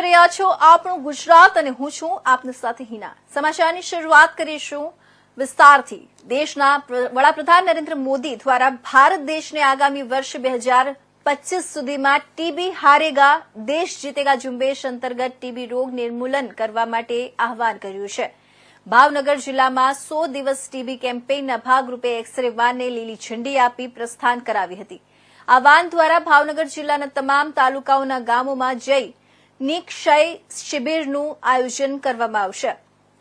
જોઈ રહ્યા છો આપણું ગુજરાત અને હું છું આપની સાથે હિના। સમાચારની શરૂઆત કરીશું વિસ્તારથી। દેશના વડાપ્રધાન નરેન્દ્ર મોદી દ્વારા ભારત દેશને આગામી વર્ષ 2025 સુધીમાં ટીબી હારેગા દેશ જીતેગા ઝુંબેશ અંતર્ગત ટીબી રોગ નિર્મૂલન કરવા માટે આહવાન કર્યું છે। ભાવનગર જિલ્લામાં 100 દિવસ ટીબી કેમ્પેઇનના ભાગરૂપે એક્સરે વાનને લીલી ઝંડી આપી પ્રસ્થાન કરાવી હતી। આ વાન દ્વારા ભાવનગર જિલ્લાના તમામ તાલુકાઓના ગામોમાં જઈ નિક્ષય શિબિરનું આયોજન કરવામાં આવશે।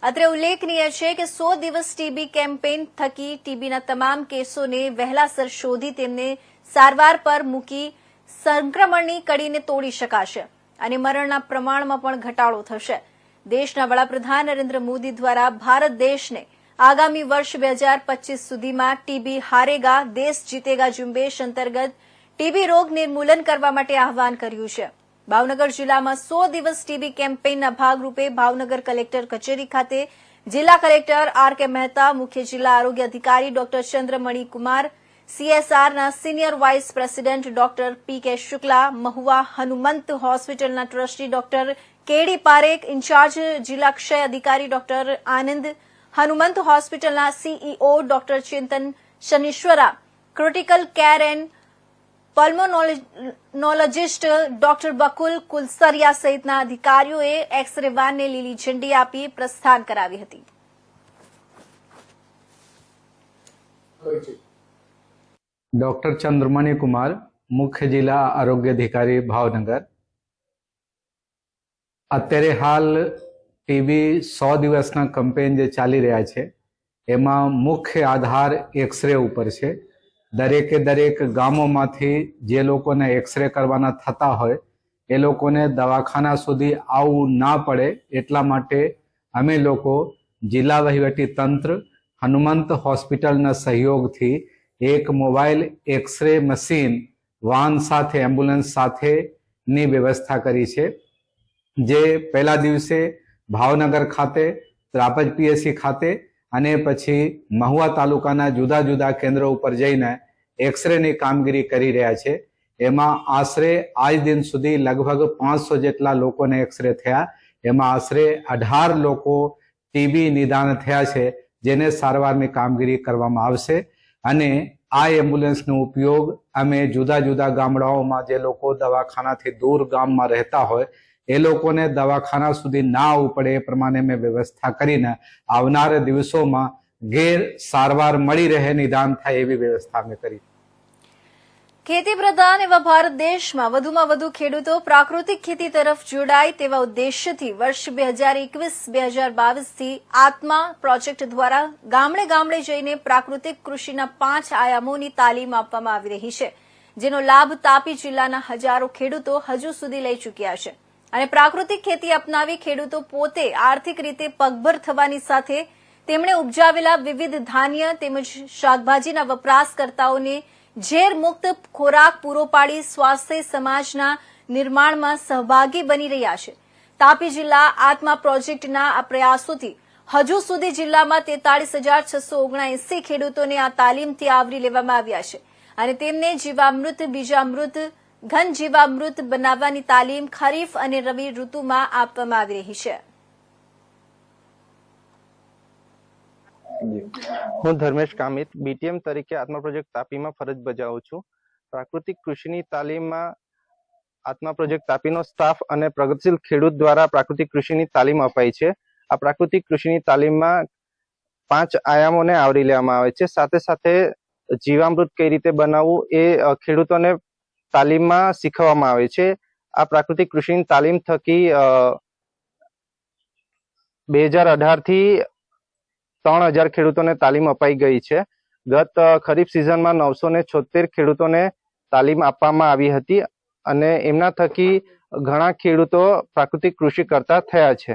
અત્રે ઉલ્લેખનીય છે કે 100 દિવસ ટીબી કેમ્પેઇન થકી ટીબીના તમામ કેસોને વહેલાસર શોધી તેમને સારવાર પર મૂકી સંક્રમણની કડીને તોડી શકાશે અને મરણના પ્રમાણમાં પણ ઘટાડો થશે। દેશના વડાપ્રધાન નરેન્દ્ર મોદી દ્વારા ભારત દેશને આગામી વર્ષ 2025 સુધીમાં ટીબી હારેગા દેશ જીતેગા ઝુંબેશ અંતર્ગત ટીબી રોગ નિર્મૂલન કરવા માટે આહવાન કર્યું છે। ભાવનગર જિલ્લામાં 100 દિવસ ટીબી કેમ્પેઇનના ભાગરૂપે ભાવનગર કલેક્ટર કચેરી ખાતે જિલ્લા કલેક્ટર આર.કે. મહેતા, મુખ્ય જિલ્લા આરોગ્ય અધિકારી ડોક્ટર ચંદ્રમણી કુમાર, સીએસઆરના senior vice president doctor P K. Shukla, Mahuva Hanumant હોસ્પિટલના trustee doctor K D. Parekh, in charge જિલ્લા ક્ષય અધિકારી ડોક્ટર આનંદ, હનુમંત હોસ્પિટલના CEO doctor Chintan Shanishwara, critical care and pulmonologist doctor Bakul Kulsariya સહિતના અધિકારીઓએ એક્સરે વાનને લીલી ઝંડી આપી પ્રસ્થાન કરાવી હતી। डॉक्टर चंद्रमणि कुमार, मुख्य जिला आरोग्य अधिकारी भावनगर। અત્યારે હાલ ટીબી 100 દિવસના કેમ્પેઇન જે ચાલી રહ્યા છે એમાં મુખ્ય આધાર એક્સરે ઉપર છે। દરેક ગામોમાંથી જે લોકોને એક્સરે કરવાના થતા હોય એ લોકોને દવાખાના સુધી આવવું ના પડે એટલા માટે અમે લોકો જિલ્લા વહીવટી તંત્ર હનુમંત હોસ્પિટલના સહયોગથી એક મોબાઈલ એક્સરે મશીન વાન સાથે એમ્બ્યુલન્સ સાથેની વ્યવસ્થા કરી છે। જે પહેલા દિવસે ભાવનગર ખાતે, ત્રાપજ પીએસસી ખાતે અને પછી મહુવા તાલુકાના જુદા જુદા કેન્દ્રો ઉપર જઈને એક્સરેની કામગીરી કરી રહ્યા છે। એમાં આશરે આજ દિન સુધી લગભગ 500 જેટલા લોકોને એક્સરે થયા। એમાં આશરે 18 લોકો ટીબી નિદાન થયા છે જેને સારવારની કામગીરી કરવામાં આવશે અને આ એમ્બ્યુલન્સનો ઉપયોગ અમે જુદા જુદા ગામડાઓમાં જે લોકો દવાખાનાથી દૂર ગામમાં રહેતા હોય એ લોકોને દવાખાના સુધી ના આવવું પડે એ પ્રમાણે મેં વ્યવસ્થા કરીને આવનાર દિવસોમાં ગેર સારવાર મળી રહે, નિદાન થાય એવી વ્યવસ્થા અમે કરી। ખેતી પ્રધાન એવા ભારત દેશમાં વધુમાં વધુ ખેડૂતો પ્રાકૃતિક ખેતી તરફ જોડાય તેવા ઉદ્દેશ્યથી વર્ષ 2021-2022 થી આત્મા પ્રોજેક્ટ દ્વારા ગામડે ગામડે જઈને પ્રાકૃતિક કૃષિના 5 આયામોની તાલીમ આપવામાં આવી રહી છે, જેનો લાભ તાપી જિલ્લાના હજારો ખેડૂતો હજુ સુધી લઈ ચૂક્યા છે અને પ્રાકૃતિક ખેતી અપનાવી ખેડૂતો પોતે આર્થિક રીતે પગભર થવાની સાથે તેમણે ઉપજાવેલા વિવિધ ધાન્ય તેમજ શાકભાજીના વપરાશકર્તાઓને ઝેર મુક્ત ખોરાક પૂરો પાડી સ્વાસ્થ્ય સમાજના निर्माणમાં સહભાગી બની રહ્યા છે। તાપી જિલ્લા આત્મા પ્રોજેક્ટના આ પ્રયાસોથી હજુ સુધી જિલ્લામાં 43,679 ખેડૂતોને આ તાલીમથી આવરી લેવામાં આવ્યા છે અને તેમને જીવામૃત, બીજામૃત, ઘન જીવામૃત બનાવવાની તાલીમ ખરીફ અને રવિ ઋતુમાં આપવામાં આવી રહી છે। હું ધર્મેશ કામિત બીટીએમ તરીકે આત્મા પ્રોજેક્ટ તાપીમાં ફરજ બજાવું છું। પ્રાકૃતિક કૃષિની તાલીમમાં આત્મા પ્રોજેક્ટ તાપીનો સ્ટાફ અને પ્રગતિશીલ ખેડૂત દ્વારા પ્રાકૃતિક કૃષિની તાલીમ અપાઈ છે। આ પ્રાકૃતિક કૃષિની તાલીમમાં 5 આયામોને આવરી લેવામાં આવે છે। સાથે સાથે જીવામૃત કઈ રીતે બનાવવું એ ખેડૂતોને તાલીમમાં શીખવવામાં આવે છે। આ પ્રાકૃતિક કૃષિની તાલીમ થકી 2018 થી 3000 ખેડૂતોને તાલીમ અપાઈ ગઈ છે। ગત ખરીફ સિઝનમાં 976 ખેડૂતોને તાલીમ આપવામાં આવી હતી અને એમના થકી ઘણા ખેડૂતો પ્રાકૃતિક કૃષિ કરતા થયા છે।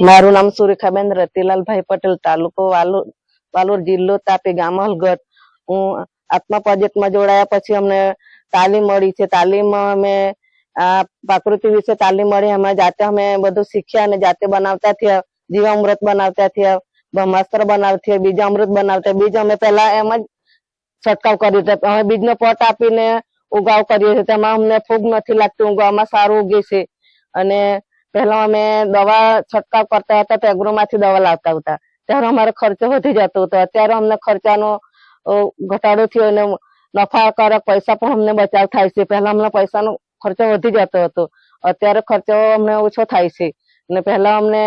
મારું નામ સુરેખાબેન રતિલાલભાઈ પટેલ, તાલુકો વાલોર, જિલ્લો તાપી, ગામ હલગત। હું આત્મા પ્રોજેક્ટમાં જોડાયા પછી અમને તાલીમ મળી છે। તાલીમ અમે પ્રકૃતિ વિશે તાલીમ મળી, અમે જાતે અમે બધું શીખ્યા અને જાતે બનાવતા થયા। જીવામૃત બનાવતા થયા, બ્રહ્માસ્ત્ર બનાવતા, બીજામૃત બનાવતા। બીજ અમે પહેલા એમ જ છંટકાવ કર્યો હતો, અમે બીજનો પોટ આપીને ઉગાવ કરીએ છીએ તેમાં અમને ફૂગ નથી લાગતી, ઉગાવમાં સારું ઉગે છે. અને પહેલા અમે દવા છંટકાવ કરતા હતા તો એગ્રોમાંથી દવા લાવતા હતા, ત્યારે અમારો ખર્ચો વધી જતો હતો. અત્યારે અમને ખર્ચાનો ઘટાડો થયો અને નફાકારક પૈસા પણ અમને બચાવ થાય છે. પહેલા અમને પૈસાનો ખર્ચો વધી જતો હતો, અત્યારે ખર્ચો અમને ઓછો થાય છે. અને પહેલા અમને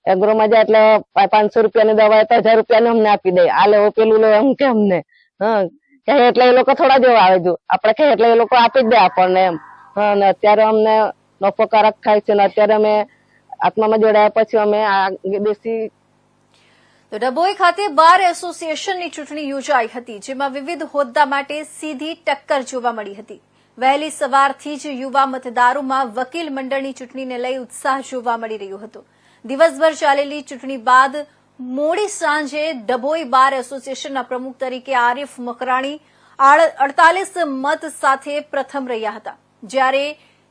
એગ્રોમાં જાય એટલે 500 રૂપિયાની દવા તો 1000 રૂપિયાની અમને આપી દે, આ લેવો પેલું લેવો એમ કે અમને કહે એટલે એ લોકો થોડા જેવા આવે, જો આપણે કહે એટલે એ લોકો આપી જ દે આપણને એમ. અને અત્યારે અમને નફાકારક થાય છે. અને અત્યારે અમે આત્મામાં જોડાયા પછી અમે આ દેશી તો ડભોઈ ખાતે બાર એસોસિએશનની ચૂંટણી યોજાઈ હતી, જેમાં વિવિધ હોદ્દા માટે સીધી ટક્કર જોવા મળી હતી. વહેલી સવારથી જ યુવા મતદારોમાં વકીલ મંડળની ચૂંટણીને લઈ ઉત્સાહ જોવા મળી રહ્યો હતો. દિવસભર ચાલેલી ચૂંટણી બાદ મોડી સાંજે ડભોઈ બાર એસોસિએશનના પ્રમુખ તરીકે આરિફ મકરાણી 48 મત સાથે પ્રથમ રહ્યા હતા, જ્યારે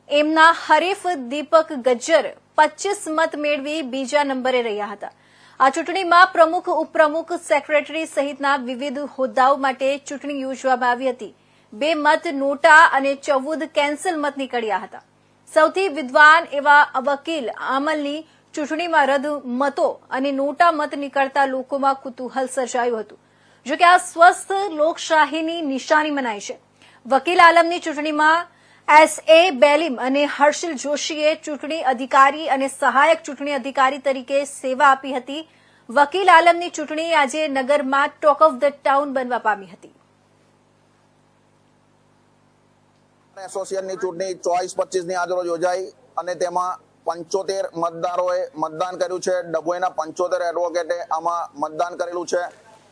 એમના હરીફ દીપક ગજ્જર 25 મત મેળવી બીજા નંબરે રહ્યા હતા. આ ચૂંટણીમાં પ્રમુખ, ઉપપ્રમુખ, સેક્રેટરી સહિતના વિવિધ હોદ્દાઓ માટે ચૂંટણી યોજવામાં આવી હતી. 2 મત નોટા અને 14 કેન્સલ મત નીકળ્યા હતા. સૌથી વિદ્વાન એવા વકીલ આમલની ચૂંટણીમાં રદ મતો અને નોટા મત નીકળતા લોકોમાં કુતૂહલ સર્જાયું હતું. જોકે આ સ્વસ્થ લોકશાહીની નિશાની મનાય છે. વકીલ આલમની ચૂંટણીમાં S.A. બેલીમ અને હર્ષિલ જોશીએ ચૂંટણી અધિકારી અને સહાયક ચૂંટણી અધિકારી તરીકે સેવા આપી હતી. વકીલ આલમની ચૂંટણી આજે નગરમાં ટોક ઓફ ધ ટાઉન બનવા પામી હતી. એસોસિએશનની ચૂંટણી 24-25 ની આજરોજ યોજાઈ અને તેમાં 75 મતદારોએ મતદાન કર્યું છે. ડભોઈના 75 એડવોકેટે આમાં મતદાન કરેલું છે.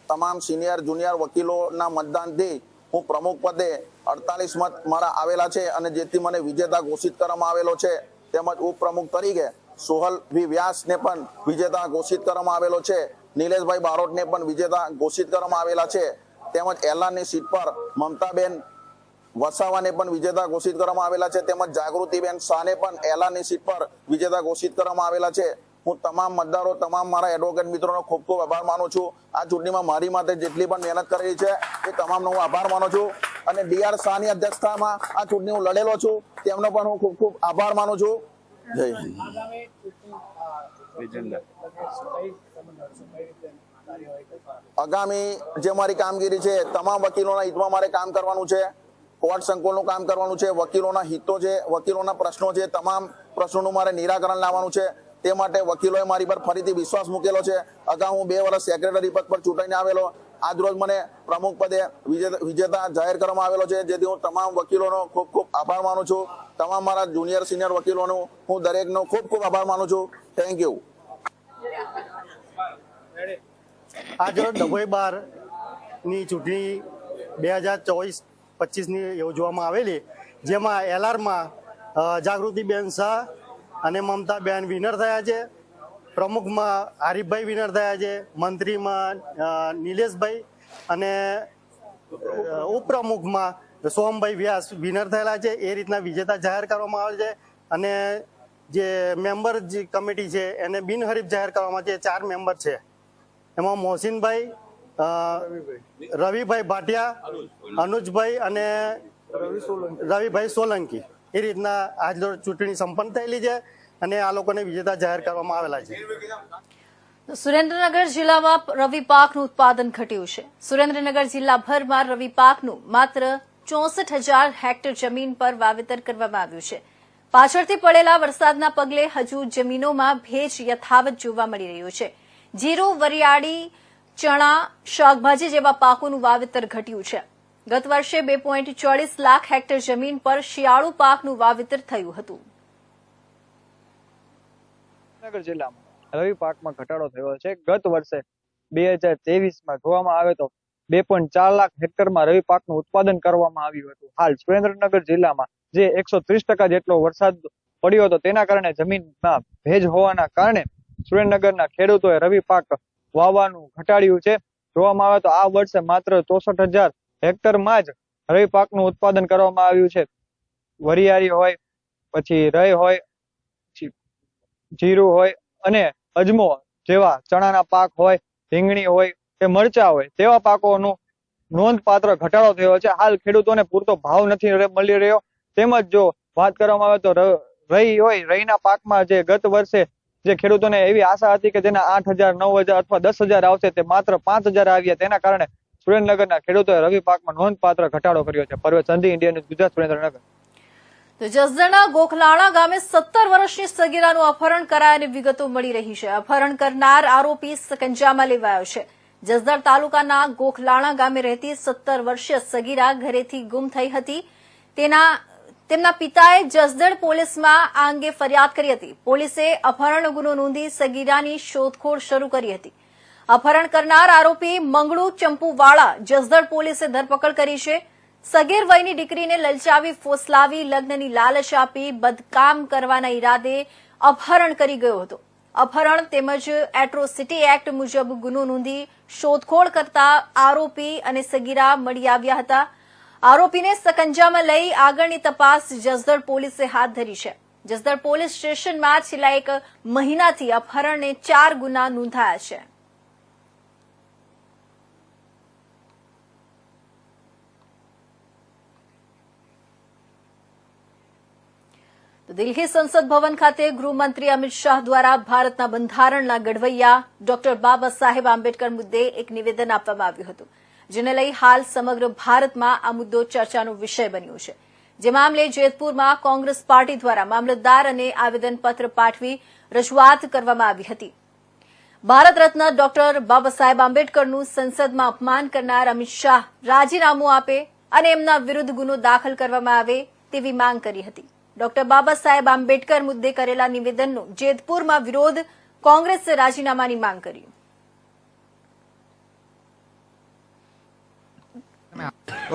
તમામ સિનિયર જુનિયર વકીલોના મતદાનથી હું પ્રમુખ પદે 48 મત મારા આવેલા છે અને જેથી મને વિજેતા ઘોષિત કરવામાં આવેલો છે. તેમજ ઉપપ્રમુખ તરીકે સોહલ વી વ્યાસને પણ વિજેતા ઘોષિત કરવામાં આવેલો છે. નિલેશભાઈ બારોટને પણ વિજેતા ઘોષિત કરવામાં આવેલા છે. તેમજ એલાનની સીટ પર મમતાબેન વસાવાને પણ વિજેતા ઘોષિત કરવામાં આવેલા છે. તેમજ જાગૃતિબેન શાહને પણ એલાનની સીટ પર વિજેતા ઘોષિત કરવામાં આવેલા છે. હું તમામ મતદારો, તમામ મારા એડવોકેટ મિત્રોનો ખૂબ ખૂબ આભાર માનું છું. આ ચૂંટણીમાં મારી માટે જેટલી પણ મહેનત કરેલી છે એ તમામનો હું આભાર માનું છું. અને DR શાહની અધ્યક્ષતામાં આ ચૂંટણી હું લડેલો છું, તેમનો પણ હું ખૂબ ખૂબ આભાર માનું છું. જય હિન્દ. આગામી જે મારી કામગીરી છે, તમામ વકીલોના હિતમાં મારે કામ કરવાનું છે. કોર્ટ સંકુલનું કામ કરવાનું છે. વકીલોના હિતો છે, વકીલોના પ્રશ્નો છે, તમામ પ્રશ્નોનું મારે નિરાકરણ લાવવાનું છે. તે માટે વકીલોએ મારી પર ફરીથી વિશ્વાસ મૂકેલો છે. અગાઉ હું 2 વર્ષ સેક્રેટરી પદ પર ચૂંટાઈને આવેલો. આજરોજ મને પ્રમુખ પદે વિજેતા જાહેર કરવામાં આવેલો છે, જેથી હું તમામ વકીલોનો ખૂબ ખૂબ આભાર માનું છું. તમામ મારા જુનિયર સિનિયર વકીલોનો હું દરેકનો ખૂબ ખૂબ આભાર માનું છું. Thank you. આજરોજ ડભોઈ બારની ચૂંટણી 2024-25ની યોજવામાં આવેલી, જેમાં LRમાં જાગૃતિબેન શાહ અને મમતાબેન વિનર થયા છે. પ્રમુખમાં આરીફભાઈ વિનર થયા છે. મંત્રીમાં નિલેશભાઈ અને ઉપપ્રમુખમાં સોમભાઈ વ્યાસ વિનર થયેલા છે. એ રીતના વિજેતા જાહેર કરવામાં આવે છે. અને જે મેમ્બર કમિટી છે એને બિનહરીફ જાહેર કરવામાં છે. 4 મેમ્બર છે. એમાં મોહસિનભાઈ, રવિભાઈ ભાટિયા, અનુજભાઈ અને રવિભાઈ સોલંકી. એ રીતના આજ ચૂંટણી સંપન્ન થયેલી છે અને આ લોકોને વિજેતા જાહેર કરવામાં આવેલા છે. સુરેન્દ્રનગર જિલ્લામાં રવિ પાકનું ઉત્પાદન ઘટ્યું છે. સુરેન્દ્રનગર જિલ્લાભરમાં રવિ પાકનું માત્ર 64,000 હેક્ટર જમીન પર વાવેતર કરવામાં આવ્યું છે. પાછળથી પડેલા વરસાદના પગલે હજુ જમીનોમાં ભેજ યથાવત જોવા મળી રહ્યું છે. જીરું, વરિયાળી, ચણા, શાકભાજી જેવા પાકોનું વાવેતર ઘટ્યું છે. ગત વર્ષે 2.44 લાખ હેક્ટર જમીન પર શિયાળુ પાકનું વાવેતર થયું હતું. સુરેન્દ્રનગર જિલ્લામાં રવિ પાકમાં ઘટાડો થયો છે. ગત વર્ષે 2023માં જોવામાં આવે તો 2.4 લાખ હેક્ટરમાં રવિ પાકનું ઉત્પાદન કરવામાં આવ્યું હતું. હાલ સુરેન્દ્રનગર જિલ્લામાં જે 130% જેટલો વરસાદ પડ્યો હતો, તેના કારણે જમીનમાં ભેજ હોવાના કારણે સુરેન્દ્રનગરના ખેડૂતોએ રવિ પાક વાવવાનું ઘટાડ્યું છે. જોવામાં આવે તો આ વર્ષે માત્ર 64,000 હેક્ટરમાં જ રવિ પાકનું ઉત્પાદન કરવામાં આવ્યું છે. વરિયાળી હોય, પછી રઈ હોય, જીરું હોય અને અજમો જેવા ચણાના પાક હોય, રીંગણી હોય કે મરચા હોય, તેવા પાકોનું નોંધપાત્ર ઘટાડો થયો છે. હાલ ખેડૂતોને પૂરતો ભાવ નથી મળી રહ્યો. તેમજ જો વાત કરવામાં આવે તો રઈના પાકમાં જે ગત વર્ષે જે ખેડૂતોને એવી આશા હતી કે તેના 8,000, 9,000 અથવા 10,000 આવશે, તે માત્ર 5,000 આવ્યા. તેના કારણે સુરેન્દ્રનગરના ખેડૂતોએ રવિ પાકમાં નોંધપાત્ર ઘટાડો કર્યો છે. Parvesh Sandhi, India news, Gujarat, Surendranagar. તો જસદણના ગોખલાણા ગામે 17 વર્ષની સગીરાનું અપહરણ કરાયાની વિગતો મળી રહી છે. અપહરણ કરનાર આરોપી સકંજામાં લેવાયો છે. જસદણ તાલુકાના ગોખલાણા ગામે રહેતી 17 વર્ષીય સગીરા ઘરેથી ગુમ થઈ હતી. તેમના પિતાએ જસદણ પોલીસમાં આ અંગે ફરિયાદ કરી હતી. પોલીસે અપહરણ ગુનો નોંધી સગીરાની શોધખોળ શરૂ કરી હતી. અપહરણ કરનાર આરોપી મંગળુ ચંપુવાળા જસદણ પોલીસે ધરપકડ કરી છે. સગીર વયની દીકરીને લલચાવી ફોસલાવી લગ્નની લાલચ આપી બદકામ કરવાના ઈરાદે અપહરણ કરી ગયો હતો. અપહરણ તેમજ એટ્રોસિટી એક્ટ મુજબ ગુનો નોંધી શોધખોળ કરતા આરોપી અને સગીરા મળી આવ્યા હતા. આરોપીને સકંજામાં લઈ આગળની તપાસ જસદણ પોલીસે હાથ ધરી છે. જસદણ પોલીસ સ્ટેશનમાં છેલ્લા 1 મહિનાથી અપહરણને 4 ગુના નોંધાયા છે. દિલ્હી સંસદ ભવન ખાતે ગૃહમંત્રી અમિત શાહ દ્વારા ભારતના બંધારણના ઘડવૈયા ડોક્ટર બાબા સાહેબ આંબેડકર મુદ્દે એક નિવેદન આપવામાં આવ્યું હતું, જેને લઈ હાલ સમગ્ર ભારતમાં આ મુદ્દો ચર્ચાનો વિષય બન્યો છે. જે મામલે જેતપુરમાં કોંગ્રેસ પાર્ટી દ્વારા મામલતદાર અને આવેદનપત્ર પાઠવી રજૂઆત કરવામાં આવી હતી. ભારત રત્ન ડોક્ટર બાબા સાહેબ આંબેડકરનું સંસદમાં અપમાન કરનાર અમિત શાહ રાજીનામું આપે અને એમના વિરુદ્ધ ગુનો દાખલ કરવામાં આવે તેવી માંગ કરી હતી. ડોક્ટર બાબા સાહેબ આંબેડકર મુદ્દે કરેલા નિવેદનનો જેતપુરમાં વિરોધ, કોંગ્રેસે રાજીનામાની માંગ કરી.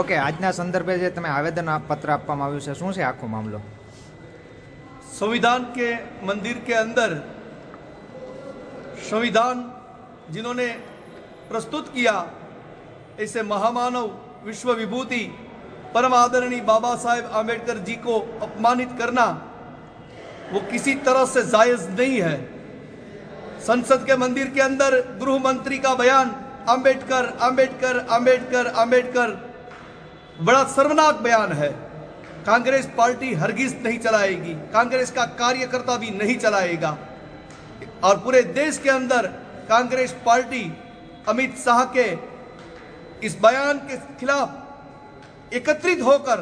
ઓકે, આજના સંદર્ભે જે તમે આવેદન પત્ર આપવામાં આવ્યું છે, શું છે આખો મામલો? संविधान के मंदिर के अंदर संविधान जिन्होंने प्रस्तुत किया, ऐसे महामानव विश्व विभूति परम आदरणीय बाबा साहेब आम्बेडकर जी को अपमानित करना वो किसी तरह से जायज नहीं है. संसद के मंदिर के अंदर गृह मंत्री का बयान आम्बेडकर आम्बेडकर आम्बेडकर आम्बेडकर बड़ा शर्मनाक बयान है. कांग्रेस पार्टी हरगिज नहीं चलाएगी, कांग्रेस का कार्यकर्ता भी नहीं चलाएगा. और पूरे देश के अंदर कांग्रेस पार्टी अमित शाह के इस बयान के खिलाफ एकत्रित होकर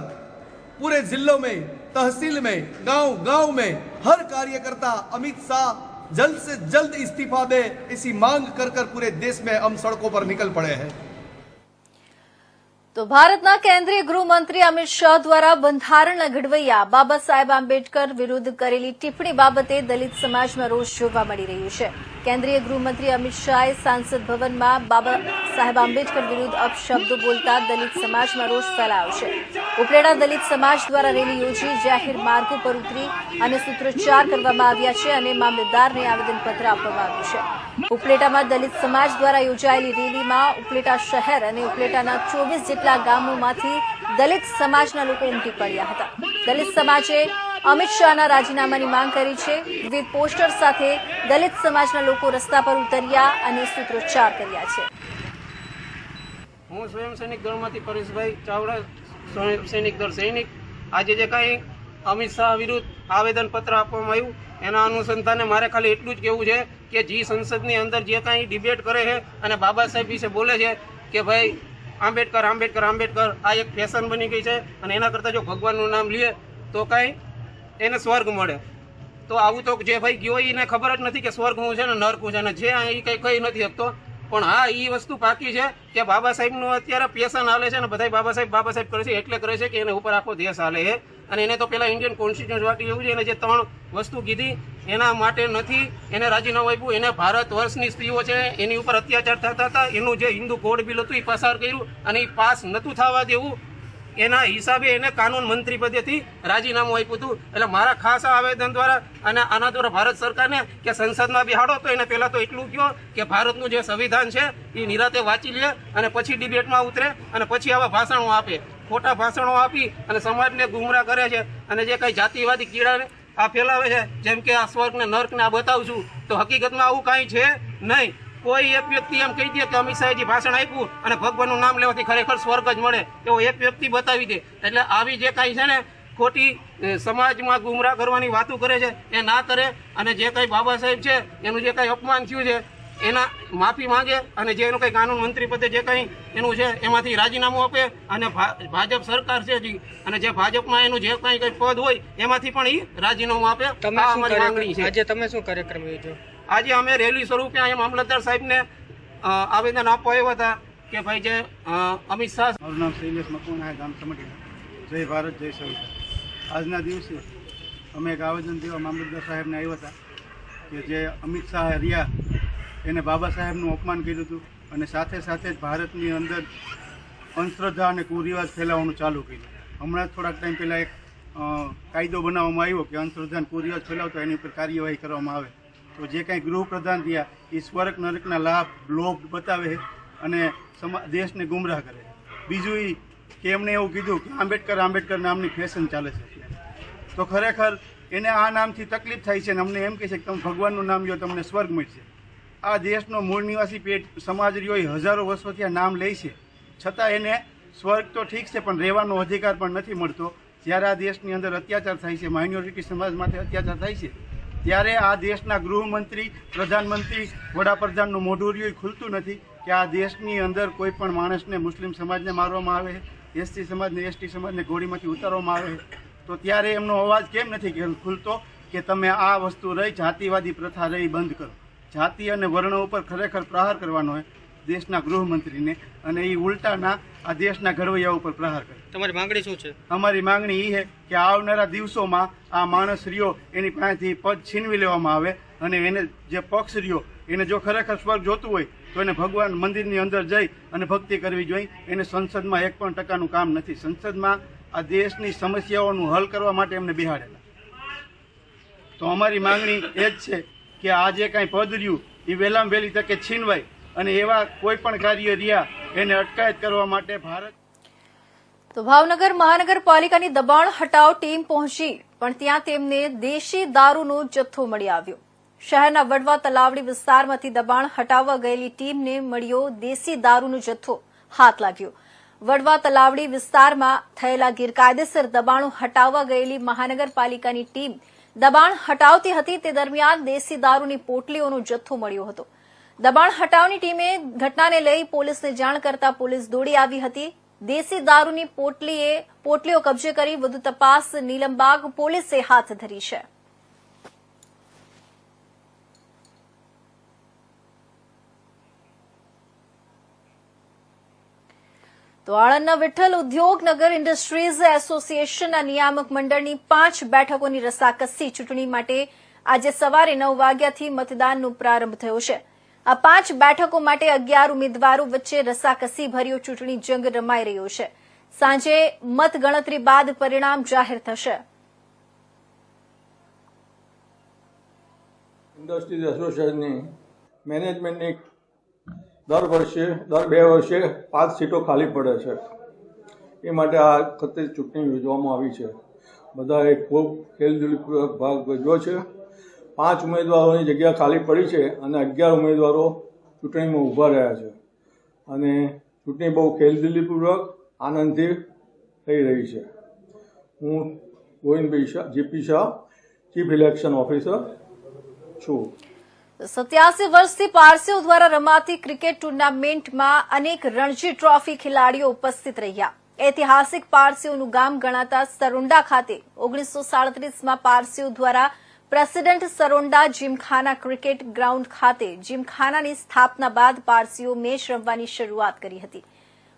पूरे जिलों में, तहसील में, गांव-गांव में हर कार्यकर्ता अमित शाह जल्द से जल्द इस्तीफा दे, इसी मांग कर कर पूरे देश में हम सड़कों पर निकल पड़े हैं. તો ભારતના કેન્દ્રીય ગૃહમંત્રી અમિત શાહ દ્વારા બંધારણના ઘડવૈયા બાબા સાહેબ આંબેડકર વિરુદ્ધ કરેલી ટિપ્પણી બાબતે દલિત સમાજમાં રોષ જોવા મળી રહ્યું છે. કેન્દ્રીય ગૃહમંત્રી અમિત શાહે સાંસદ ભવનમાં બાબા સાહેબ આંબેડકર વિરુદ્ધ અપશબ્દો બોલતા દલિત સમાજમાં રોષ ફેલાયો છે. ઉપલેટા દલિત સમાજ દ્વારા રેલી યોજી જાહેર માર્ગો પર ઉતરી અને સૂત્રોચ્ચાર કરવામાં આવ્યા છે અને મામલતદારને આવેદનપત્ર આપવામાં આવ્યું છે. ઉપલેટામાં દલિત સમાજ દ્વારા યોજાયેલી રેલીમાં ઉપલેટા શહેર અને ઉપલેટાના 24 જેટલા ગામોમાંથી દલિત સમાજના લોકો ઉમટી પડ્યા હતા. દલિત સમાજે અમિત શાહના રાજીનામાની માંગ કરી છે. વિવિધ પોસ્ટર સાથે દલિત સમાજના લોકો રસ્તા પર ઉતર્યા અને સૂત્રોચ્ચાર કર્યા છે. હું સ્વયં સૈનિક દળમાંથી પરેશભાઈ ચાવડા, સ્વયં સૈનિક દળ સૈનિક. આજે જે કાંઈ અમિત શાહ વિરુદ્ધ આવેદન પત્ર આપવામાં આવ્યું એના અનુસંધાને મારે ખાલી એટલું જ કહેવું છે કે જે સંસદની અંદર જે કાંઈ ડિબેટ કરે છે અને બાબા સાહેબ વિશે બોલે છે કે ભાઈ આંબેડકર આંબેડકર આંબેડકર, આ એક ફેશન બની ગઈ છે અને એના કરતાં જો ભગવાનનું નામ લે તો કાંઈ એને સ્વર્ગ મળે. તો આવું તો જે ભાઈ ગયો એને ખબર જ નથી કે સ્વર્ગ શું છે ને નર્ક શું છે, અને જે એ કંઈ કહી નથી શકતો. પણ હા, એ વસ્તુ પાકી છે કે બાબા સાહેબનું અત્યારે પેશન હાલે છે અને બધા બાબા સાહેબ કરે છે, એટલે કરે છે કે એને ઉપર આખો દેશ હાલે છે. અને એને તો પેલા ઇન્ડિયન કોન્સ્ટિટ્યુશન વાટી એવું છે, એને જે 3 વસ્તુ કીધી એના માટે નથી એને રાજીનામું આપ્યું. એને ભારત વર્ષની સ્ત્રીઓ છે એની ઉપર અત્યાચાર થતા હતા, એનું જે હિન્દુ કોડ બિલ હતું એ પસાર કર્યું અને એ પાસ નહોતું થવા દેવું. એના હિસાબે એને કાનૂન મંત્રી પદેથી રાજીનામું આપ્યું હતું. એટલે મારા ખાસ આવેદન દ્વારા અને આના દ્વારા ભારત સરકારને કે સંસદમાં બિહાડો તો એને પહેલાં તો એટલું કહો કે ભારતનું જે સંવિધાન છે એ નિરાતે વાંચી લે અને પછી ડિબેટમાં ઉતરે અને પછી આવા ભાષણો આપે. ખોટા ભાષણો આપી અને સમાજને ગુમરાહ કરે છે અને જે કંઈ જાતિવાદી કીડાને આ ફેલાવે છે, જેમ કે આ સ્વર્ગ ને નર્ક ને આ બતાવું છું, તો હકીકતમાં આવું કાંઈ છે નહીં. કોઈ એક વ્યક્તિ એમ કહી દે કે અમિત શાહે જે ભાષણ આપ્યું અને ભગવાનનું નામ લેવાથી ખરેખર સ્વર્ગ જ મળે એવો એક વ્યક્તિ બતાવી દે. એટલે આવી જે કાંઈ છે ને ખોટી સમાજમાં ગુમરાહ કરવાની વાતો કરે છે એ ના કરે, અને જે કંઈ બાબા સાહેબ છે એનું જે કંઈ અપમાન થયું છે એના માફી માંગે, અને જે એનું કંઈ કાનૂન મંત્રી પદે જે કંઈ એનું છે એમાંથી રાજીનામું આપે, અને ભાજપ સરકાર છે અને જે ભાજપમાં એનું જે કંઈ પદ હોય એમાંથી પણ એ રાજીનામું આપે. આ અમારી માંગણી છે. આજે તમે શું કાર્યક્રમ યોજ્યો? આજે અમે રેલી સ્વરૂપે અહીંયા મામલતદાર સાહેબને આવેદન આપવા આવ્યા હતા કે ભાઈ જે અમિત શાહ. મારું નામ શૈલેષ મકવાણા, ગામ સમઢિયા. જય ભારત, જય સંવિધાન. આજના દિવસે અમે એક આવેદન દેવા મામલતદાર સાહેબને આવ્યા હતા કે જે અમિત શાહ રહ્યા એને બાબા સાહેબનું અપમાન કર્યું હતું, અને સાથે સાથે જ ભારતની અંદર અંધશ્રદ્ધા અને કુરિવાજ ફેલાવવાનું ચાલુ કર્યું. હમણાં થોડાક ટાઈમ પહેલાં એક કાયદો બનાવવામાં આવ્યો કે અંધશ્રદ્ધા અને કુરિવાજ ફેલાવતો એની ઉપર કાર્યવાહી કરવામાં આવે. તો જે કાંઈ ગૃહપ્રધાન થયા એ સ્વર્ગ નરકના લાભ લોભ બતાવે અને દેશને ગુમરાહ કરે. બીજું એ કે એમણે એવું કીધું કે આંબેડકર નામની ફેશન ચાલે છે. તો ખરેખર એને આ નામથી તકલીફ થાય છે, અને અમને એમ કહે છે કે તમે ભગવાનનું નામ લો તમને સ્વર્ગ મળશે. આ દેશનો મૂળ નિવાસી પેટ સમાજ રહ્યો એ હજારો વર્ષોથી આ નામ લે છે, છતાં એને સ્વર્ગ તો ઠીક છે પણ રહેવાનો અધિકાર પણ નથી મળતો. જ્યારે આ દેશની અંદર અત્યાચાર થાય છે, માઇનોરિટી સમાજ માટે અત્યાચાર થાય છે, ત્યારે આ દેશના ગૃહમંત્રી, પ્રધાનમંત્રી, વડાપ્રધાનનું મોઢું રહ્યું ખુલતું નથી કે આ દેશની અંદર કોઈ પણ માણસને, મુસ્લિમ સમાજને મારવામાં આવે, એસટી સમાજને, એસટી સમાજને ઘોડીમાંથી ઉતારવામાં આવે, તો ત્યારે એમનો અવાજ કેમ નથી ખુલતો કે તમે આ વસ્તુ રહી જાતિવાદી પ્રથા રહી બંધ કરો. જાતિ અને વર્ણ ઉપર ખરેખર પ્રહાર કરવાનો હોય દેશના ગૃહમંત્રીને, અને એ ઉલટાના આ દેશના ઘડવૈયા ઉપર પ્રહાર કરે. તમારી માંગણી શું છે? અમારી માંગણી એ છે કે આવનારા દિવસોમાં આ માણસ રહ્યો એની પાસેથી પદ છીનવી લેવામાં આવે, અને એને જે પક્ષ રહ્યો એને જો ખરેખર સ્વર્ગ જોતું હોય તો એને ભગવાન મંદિરની અંદર જઈ અને ભક્તિ કરવી જોઈએ. એને સંસદમાં 1% કામ નથી. સંસદમાં આ દેશની સમસ્યાઓનું હલ કરવા માટે એમને બિહાડેલા. તો અમારી માંગણી એ જ છે કે આ જે કાંઈ પદ રહ્યું એ વહેલામાં વહેલી તકે છીનવાય, અને એવા કોઈ પણ કાર્ય રહ્યા એને અટકાયત કરવા માટે ભારત. તો ભાવનગર મહાનગરપાલિકાની દબાણ હટાવ ટીમ પહોંચી, પણ ત્યાં તેમને દેશી દારૂનો જથ્થો મળી આવ્યો. શહેરના વડવા તલાવડી વિસ્તારમાંથી દબાણ હટાવવા ગયેલી ટીમને મળ્યો દેશી દારૂનો જથ્થો હાથ લાગ્યો. વડવા તલાવડી વિસ્તારમાં થયેલા ગેરકાયદેસર દબાણો હટાવવા ગયેલી મહાનગરપાલિકાની ટીમ દબાણ હટાવતી હતી તે દરમિયાન દેશી દારૂની પોટલીઓનો જથ્થો મળ્યો હતો. દબાણ હટાવની ટીમે ઘટનાને લઈ પોલીસને જાણ કરતા પોલીસ દોડી આવી હતી. દેશી દારૂની પોટલીઓ કબજે કરી વધુ તપાસ નીલમબાગ પોલીસે હાથ ધરી છે. તો આણંદના વિઠ્ઠલ ઉદ્યોગનગર ઇન્ડસ્ટ્રીઝ એસોસિએશનના નિયામક મંડળની 5 બેઠકોની રસાકસી ચૂંટણી માટે આજે સવારે 9 વાગ્યાથી મતદાનનો પ્રારંભ થયો છે. આ 5 બેઠકો માટે 11 ઉમેદવારો વચ્ચે રસાકસી ભર્યો ચૂંટણી જંગ રમાઈ રહ્યો છે. સાંજે મતગણતરી બાદ પરિણામ જાહેર થશે. ઇન્ડસ્ટ્રીઝ એસોસિએશનની મેનેજમેન્ટની દર 2 વર્ષે 5 સીટો ખાલી પડે છે. એ માટે આ વખતે ચૂંટણી યોજવામાં આવી છે. બધાએ ખૂબ ખેલદિલીપૂર્વક ભાગ ભજવ્યો છે. 5 ઉમેદવારોની જગ્યા ખાલી પડી છે અને 11 ઉમેદવારો ચૂંટણીમાં ઊભા રહ્યા છે, અને ચૂંટણી બહુ ખેલદિલીપૂર્વક આનંદથી થઈ રહી છે. હું Govindbhai Shah, GP Shah, chief election officer છું. 87 વર્ષથી પારસીઓ દ્વારા રમાતી ક્રિકેટ ટુર્નામેન્ટમાં અનેક રણજી ટ્રોફી ખેલાડીઓ ઉપસ્થિત રહ્યા. ઐતિહાસિક પારસીઓનું ગામ ગણાતા સરોંડા ખાતે 1937માં પારસીઓ દ્વારા president Saronda gymkhana cricket ground ખાતે જીમખાનાની સ્થાપના બાદ પારસીઓ મેચ રમવાની શરૂઆત કરી હતી.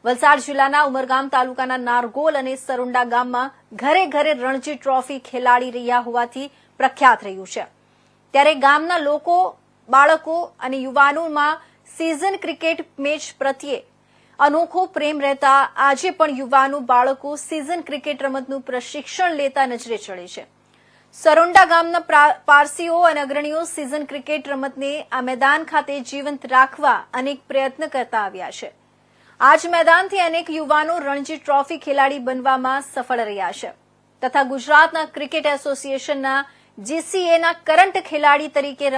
વલસાડ જિલ્લાના ઉમરગામ તાલુકાના નારગોલ અને સરોંડા ગામમાં ઘરે ઘરે રણજી ટ્રોફી ખેલાડી રહ્યા હોવાથી પ્રખ્યાત રહ્યું છે. ત્યારે ગામના લોકો, બાળકો અને યુવાનોમાં સિઝન ક્રિકેટ મેચ પ્રત્યે અનોખો પ્રેમ રહેતા આજે પણ યુવાનો, બાળકો સિઝન ક્રિકેટ રમતનું પ્રશિક્ષણ લેતા નજરે ચડે છે. સરોંડા ગામના પારસીઓ અને અગ્રણીઓ સિઝન ક્રિકેટ રમતને આ મેદાન ખાતે જીવંત રાખવા અનેક પ્રયત્ન કરતા આવ્યા છે. આ જ મેદાનથી અનેક યુવાનો રણજી ટ્રોફી ખેલાડી બનવામાં સફળ રહ્યા છે તથા ગુજરાતના ક્રિકેટ એસોસિએશનના GCAના કરંટ ખેલાડી તરીકે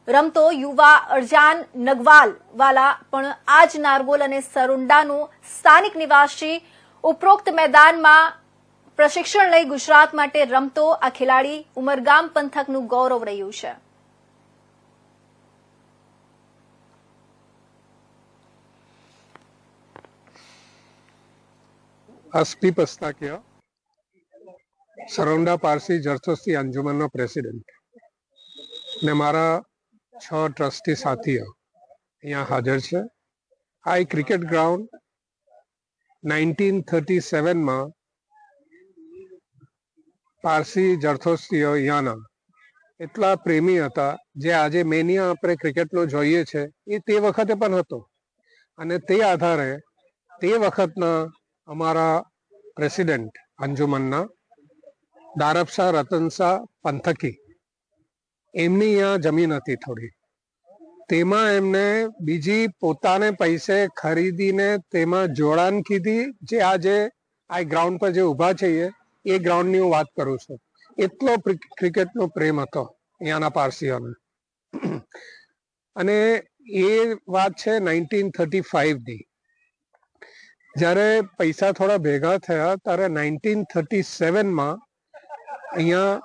રમતો યુવા અરજાન નગવાલ વાલા પણ આ જ નારગોલ અને સરોંડાનો સ્થાનિક નિવાસી ઉપરોક્ત મેદાનમાં પ્રશિક્ષણ લઈ ગુજરાત માટે રમતો આ ખેલાડી ઉમરગામ પંથકનું ગૌરવ રહ્યું છે. અસ્પી પસ્તાકિયા, સરોંડા પારસી જરથોસ્તી અંજુમનનો પ્રેસિડેન્ટ ને મારા 6 ટ્રસ્ટી સાથીઓ અહીંયા હાજર છે. આ એક ક્રિકેટ ગ્રાઉન્ડ 1937માં પારસી જરથોસ્તીઓ અહીંયાના એટલા પ્રેમી હતા જે આજે મેનિયા આપણે ક્રિકેટનો જોઈએ છે એ તે વખતે પણ હતો. અને તે આધારે તે વખતના અમારા પ્રેસિડેન્ટ અંજુમનના દારબશાહ રતનશાહ પંથકી એમની અહીંયા જમીન હતી થોડી, તેમાં એમને બીજી પોતાને પૈસે ખરીદીને તેમાં જોડાણ કીધી. જે આજે આ ગ્રાઉન્ડ પર જે ઊભા છે એ ગ્રાઉન્ડની હું વાત કરું છું. એટલો ક્રિકેટનો પ્રેમ હતો અહીંયાના પારસીઓને. અને એ વાત છે 1935ની. જ્યારે પૈસા થોડા ભેગા થયા ત્યારે 1937માં અહીંયા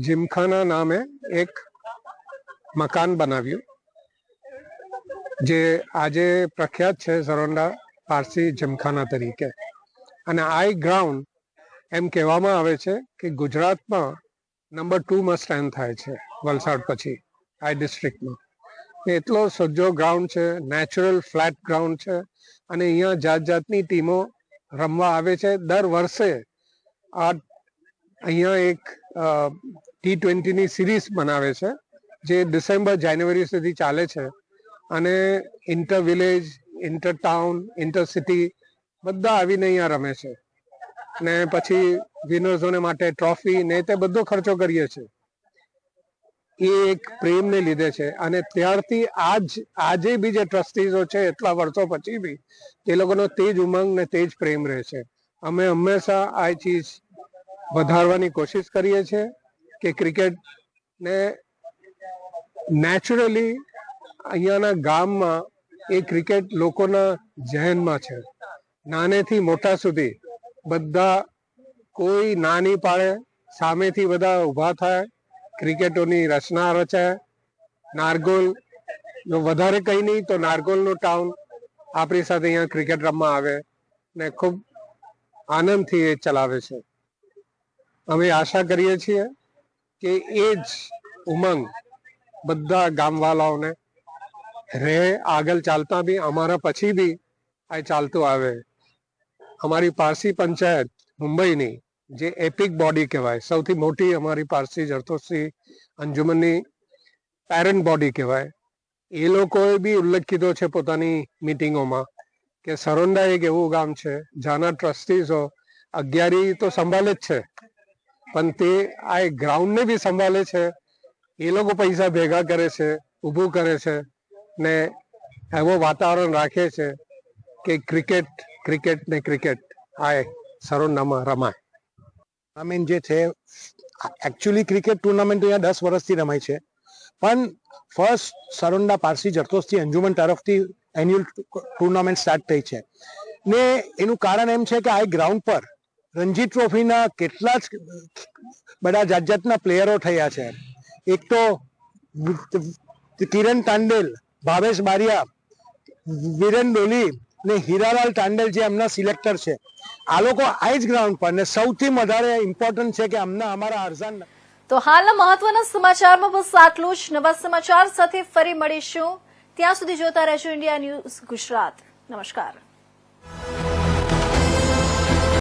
જીમખાના નામે એક મકાન બનાવ્યું જે આજે પ્રખ્યાત છે સરોંડા પારસી જીમખાના તરીકે. અને આ ગ્રાઉન્ડ એમ કહેવામાં આવે છે કે ગુજરાતમાં નંબર 2માં સ્ટેન્ડ થાય છે વલસાડ પછી આ ડિસ્ટ્રિક્ટમાં. એટલો સજ્જો ગ્રાઉન્ડ છે, નેચરલ ફ્લેટ ગ્રાઉન્ડ છે. અને અહીંયા જાત જાતની ટીમો રમવા આવે છે. દર વર્ષે આ અહીંયા એક T20ની સિરીઝ બનાવે છે જે ડિસેમ્બર જાન્યુઆરી સુધી ચાલે છે. અને inter village, inter town, inter city બધા આવીને અહીંયા રમે છે. ને પછી વિનર્સોને માટે ટ્રોફી ને તે બધો ખર્ચો કરીએ છે. એ એક પ્રેમને લીધે છે. અને ત્યારથી આજે બી જે ટ્રસ્ટીઝો છે એટલા વર્ષો પછી બી તે લોકોનો તે જ ઉમંગ ને તે જ પ્રેમ રહે છે. અમે હંમેશા આ ચીજ વધારવાની કોશિશ કરીએ છીએ કે ક્રિકેટને નેચરલી અહીંયાના ગામમાં એ ક્રિકેટ લોકોના જહેનમાં છે. નાનેથી મોટા સુધી બધા કોઈ નાની પાડે, સામેથી બધા ઊભા થાય, ક્રિકેટોની રચના રચાય. નારગોલ વધારે કંઈ નહીં તો નારગોલનું ટાઉન આપણી સાથે અહીંયા ક્રિકેટ રમવા આવે ને ખૂબ આનંદથી એ ચલાવે છે. અમે આશા કરીએ છીએ કે એ જ ઉમંગ બધા ગામવાલાઓને રહે, આગળ ચાલતા બી અમારા પછી બી આ ચાલતું આવે. અમારી પારસી પંચાયત મુંબઈની જે એપિક બોડી કહેવાય, સૌથી મોટી અમારી પારસી જરથોસ્તી અંજુમનની પેરેન્ટ બોડી કહેવાય, એ લોકોએ બી ઉલ્લેખ કીધો છે પોતાની મિટિંગોમાં કે સરોંડા એક એવું ગામ છે જ્યાંના ટ્રસ્ટીઝો 11 તો સંભાળે જ છે પણ તે આ ગ્રાઉન્ડને બી સંભાળે છે. એ લોકો પૈસા ભેગા કરે છે, ઊભું કરે છે ને એવો વાતાવરણ રાખે છે કે ક્રિકેટ ને ક્રિકેટ આ સરોંડામાં રમાય. ટુર્નામેન્ટ જે છે એકચ્યુઅલી ક્રિકેટ ટુર્નામેન્ટ અહીંયા 10 વર્ષથી રમાય છે, પણ ફર્સ્ટ સરોંડા પારસી જરથોસ્તી અંજુમન તરફથી એન્યુઅલ ટુર્નામેન્ટ સ્ટાર્ટ થઈ છે. ને એનું કારણ એમ છે કે આ ગ્રાઉન્ડ પર રણજી ટ્રોફીના કેટલા જ બધા જાત જાતના પ્લેયરો થયા છે. એક તો કિરણ તાંડેલ, ભાવેશ બારિયા, વિરેન ડોલી ને હીરાલાલ તાંડેલ જે એમના સિલેક્ટર છે. આ લોકો આ જ ગ્રાઉન્ડ પર ને સૌથી વધારે ઇમ્પોર્ટન્ટ છે કે અમારા અરજાન. તો હાલના મહત્વના સમાચારમાં બસ આટલું જ. નવા સમાચાર સાથે ફરી મળીશું. ત્યાં સુધી જોતા રહેજો ઇન્ડિયા ન્યૂઝ ગુજરાત. નમસ્કાર.